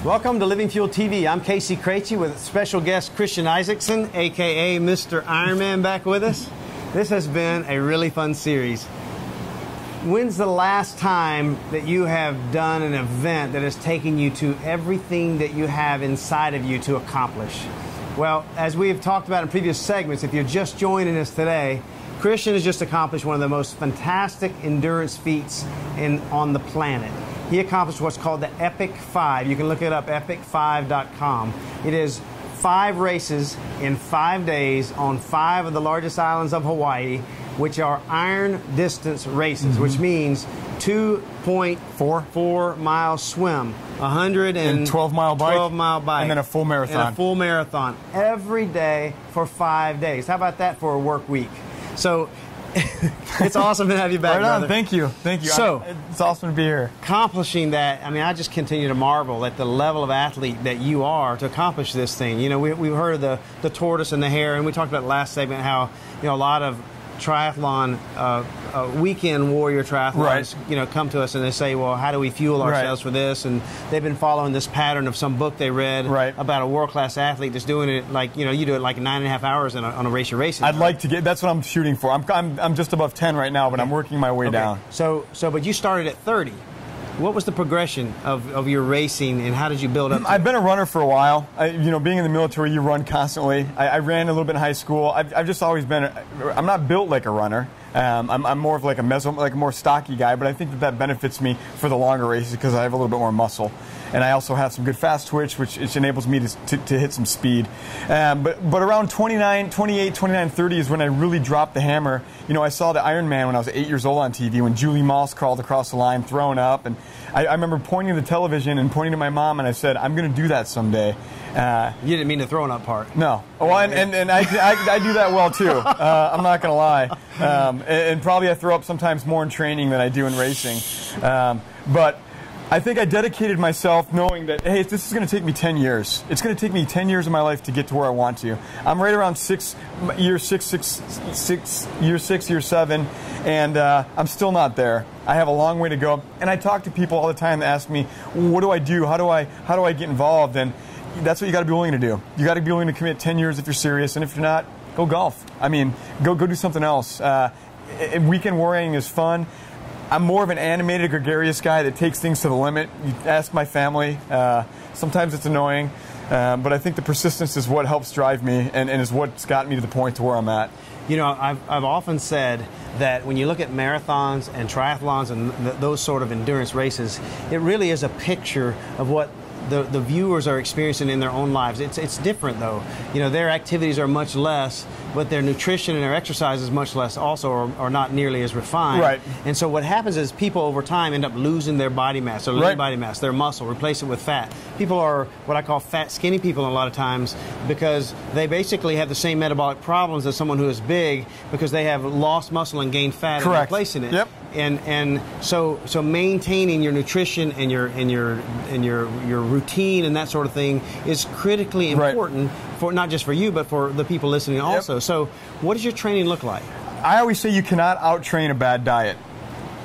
Welcome to Living Fuel TV. I'm KC Craichy with special guest Christian Isakson, aka Mr. Ironman, back with us. This has been a really fun series. When's the last time that you have done an event that has taken you to everything that you have inside of you to accomplish? Well, as we have talked about in previous segments, if you're just joining us today, Christian has just accomplished one of the most fantastic endurance feats on the planet. He accomplished what's called the Epic 5. You can look it up, epic5.com. It is 5 races in 5 days on 5 of the largest islands of Hawaii, which are iron distance races, which means 2.44 mile swim, 12-mile bike, 12-mile bike, and then a full marathon. And a full marathon every day for 5 days. How about that for a work week? So it's awesome to have you back, brother. Thank you. Thank you. So, it's awesome to be here. Accomplishing that, I mean, I just continue to marvel at the level of athlete that you are to accomplish this thing. You know, we've heard of the tortoise and the hare, and we talked about last segment how, you know, a lot of triathlon, weekend warrior triathlons, you know, come to us and they say, well, how do we fuel ourselves for this? And they've been following this pattern of some book they read about a world-class athlete that's doing it like, you know, you do it like 9.5 hours on a race you're racing. I'd like to get, that's what I'm shooting for. I'm just above 10 right now, but I'm working my way down. So, but you started at 30. What was the progression of your racing, and how did you build up to I've been a runner for a while. You know, being in the military, you run constantly. I ran a little bit in high school. I've just always been, I'm not built like a runner. I'm more of like a more stocky guy, but I think that benefits me for the longer races because I have a little bit more muscle. And I also have some good fast twitch, which enables me to hit some speed. But around 28, 29, 30 is when I really dropped the hammer. You know, I saw the Ironman when I was 8 years old on TV, when Julie Moss crawled across the line throwing up. And I remember pointing to the television and pointing to my mom, and I said, I'm going to do that someday. You didn't mean the throwing up part. No. Well, and I do that well, too. I'm not going to lie. And probably I throw up sometimes more in training than I do in racing. But I think I dedicated myself knowing that, hey, this is going to take me 10 years. It's going to take me 10 years of my life to get to where I want to. I'm right around year 7, and I'm still not there. I have a long way to go. And I talk to people all the time that ask me, what do I do? How do I get involved? And that's what you got to be willing to do. You got to be willing to commit 10 years if you're serious, and if you're not, go golf. I mean, go do something else. Weekend warrioring is fun. I'm more of an animated, gregarious guy that takes things to the limit. You ask my family. Sometimes it's annoying, but I think the persistence is what helps drive me and is what's gotten me to the point to where I'm at. You know, I've often said that when you look at marathons and triathlons and those sort of endurance races, it really is a picture of what the viewers are experiencing in their own lives. It's different, though. You know, their activities are much less, but their nutrition and their exercise is much less also, or not nearly as refined. Right. And so what happens is people over time end up losing their body mass, or lean body mass, their muscle, replace it with fat. People are what I call fat, skinny people a lot of times because they basically have the same metabolic problems as someone who is big because they have lost muscle and gained fat and replacing it. Yep. And so maintaining your nutrition and your routine and that sort of thing is critically important for not just for you but for the people listening also. So what does your training look like? I always say you cannot out-train a bad diet.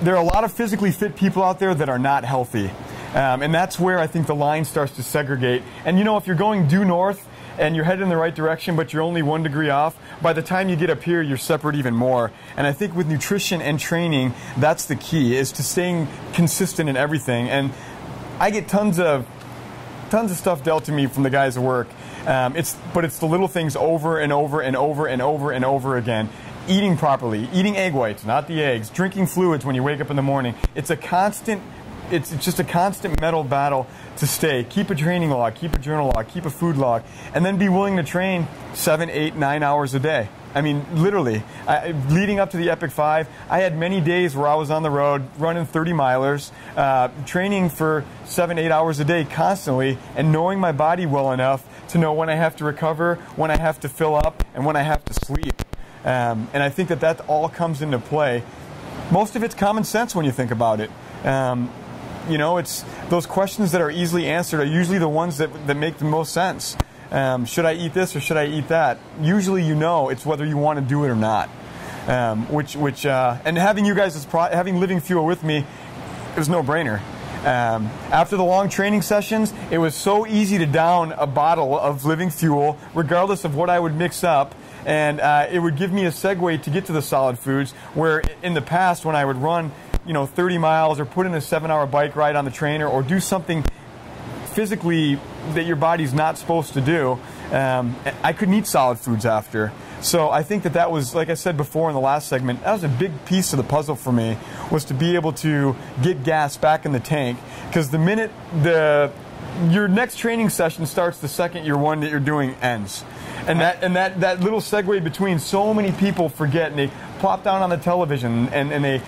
There are a lot of physically fit people out there that are not healthy. And that's where I think the line starts to segregate. And you know, if you're going due north and you're headed in the right direction, but you're only 1 degree off, by the time you get up here, you're separate even more. And I think with nutrition and training, that's the key, is to staying consistent in everything. And I get tons of stuff dealt to me from the guys at work. But it's the little things over and over and over and over and over again. Eating properly, eating egg whites, not the eggs, drinking fluids when you wake up in the morning. It's just a constant mental battle to stay. Keep a training log, keep a journal log, keep a food log, and then be willing to train 7, 8, 9 hours a day. I mean, literally. Leading up to the Epic 5, I had many days where I was on the road running 30-milers, training for 7, 8 hours a day constantly, and knowing my body well enough to know when I have to recover, when I have to fill up, and when I have to sleep. And I think that all comes into play. Most of it's common sense when you think about it. You know, it's those questions that are easily answered are usually the ones that make the most sense. Should I eat this or should I eat that? Usually, you know, it's whether you want to do it or not. And having you guys having Living Fuel with me, it was no brainer. After the long training sessions, it was so easy to down a bottle of Living Fuel, regardless of what I would mix up. And it would give me a segue to get to the solid foods, where in the past when I would run 30 miles or put in a 7-hour bike ride on the trainer or do something physically that your body's not supposed to do, I couldn't eat solid foods after. So I think that was, like I said before in the last segment, that was a big piece of the puzzle for me, was to be able to get gas back in the tank. Because the minute your next training session starts, the second your one that you're doing ends. And that little segue between, so many people forget, and they plop down on the television and they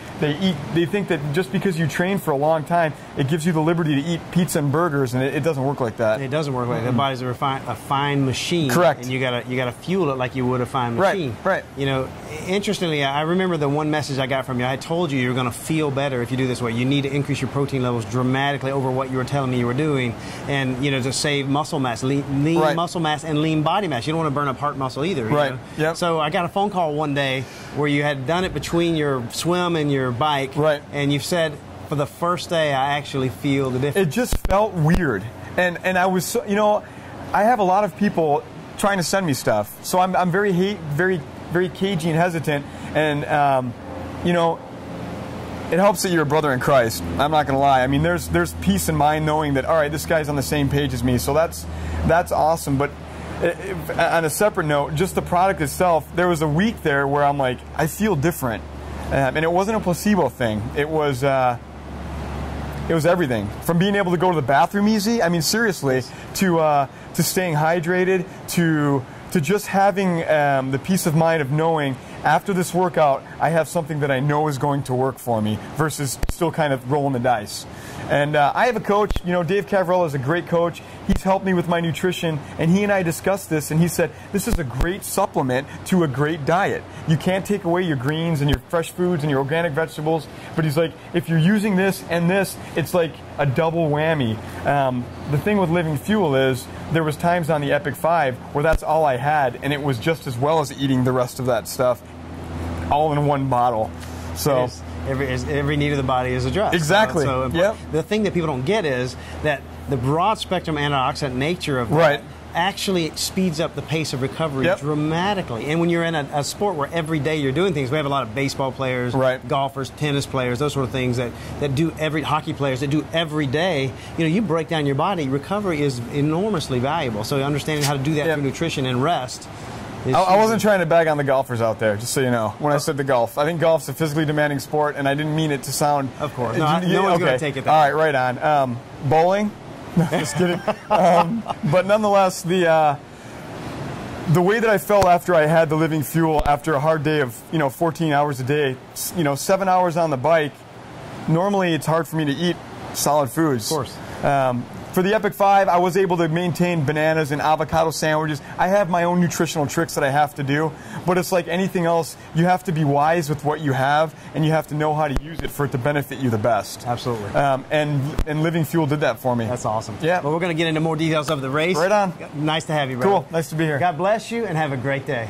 think that just because you train for a long time, it gives you the liberty to eat pizza and burgers, and it doesn't work like that. It doesn't work like that. The body's a fine machine. Correct. And you gotta fuel it like you would a fine machine. Right. Interestingly, I remember the one message I got from you. I told you were going to feel better if you do this way. You need to increase your protein levels dramatically over what you were telling me you were doing, and to save muscle mass, lean right. muscle mass and lean body mass. You don't want to burn up heart muscle either. Right. Yep. So I got a phone call one day where you had done it between your swim and your bike, right. And you said, for the first day, I actually feel the difference. It just felt weird, and I was so, I have a lot of people trying to send me stuff, so I'm very cagey and hesitant, and it helps that you're a brother in Christ. I'm not going to lie. I mean, there's peace in mind knowing that, all right, this guy's on the same page as me, so that's awesome. But on a separate note, just the product itself, there was a week there where I'm like, I feel different, and it wasn't a placebo thing. It was everything, from being able to go to the bathroom easy. I mean, seriously, to staying hydrated, to just having the peace of mind of knowing after this workout, I have something that I know is going to work for me, versus still kind of rolling the dice. And I have a coach, Dave Cavarella is a great coach. He's helped me with my nutrition, and he and I discussed this, and he said, this is a great supplement to a great diet. You can't take away your greens and your fresh foods and your organic vegetables, but he's like, if you're using this and this, it's like a double whammy. The thing with Living Fuel is, there was times on the Epic 5 where that's all I had, and it was just as well as eating the rest of that stuff, all in one bottle. So every need of the body is addressed. Exactly. So yep. The thing that people don't get is that the broad spectrum antioxidant nature of right. that actually speeds up the pace of recovery yep. dramatically. And when you're in a sport where every day you're doing things, we have a lot of baseball players, right. golfers, tennis players, those sort of things that do hockey players that do every day. You break down your body, recovery is enormously valuable. So understanding how to do that yep. through nutrition and rest. I wasn't trying to bag on the golfers out there, just so you know, when I said the golf. I think golf's a physically demanding sport, and I didn't mean it to sound... Of course. No one's going to take it that way. All right, right on. Bowling? No, just kidding. But nonetheless, the way that I felt after I had the Living Fuel, after a hard day of 14 hours a day, 7 hours on the bike, normally it's hard for me to eat solid foods. Of course. For the Epic 5, I was able to maintain bananas and avocado sandwiches. I have my own nutritional tricks that I have to do, but it's like anything else. You have to be wise with what you have, and you have to know how to use it for it to benefit you the best. Absolutely. And Living Fuel did that for me. That's awesome. Yeah. Well, we're going to get into more details of the race. Right on. Nice to have you, brother. Cool. Nice to be here. God bless you, and have a great day.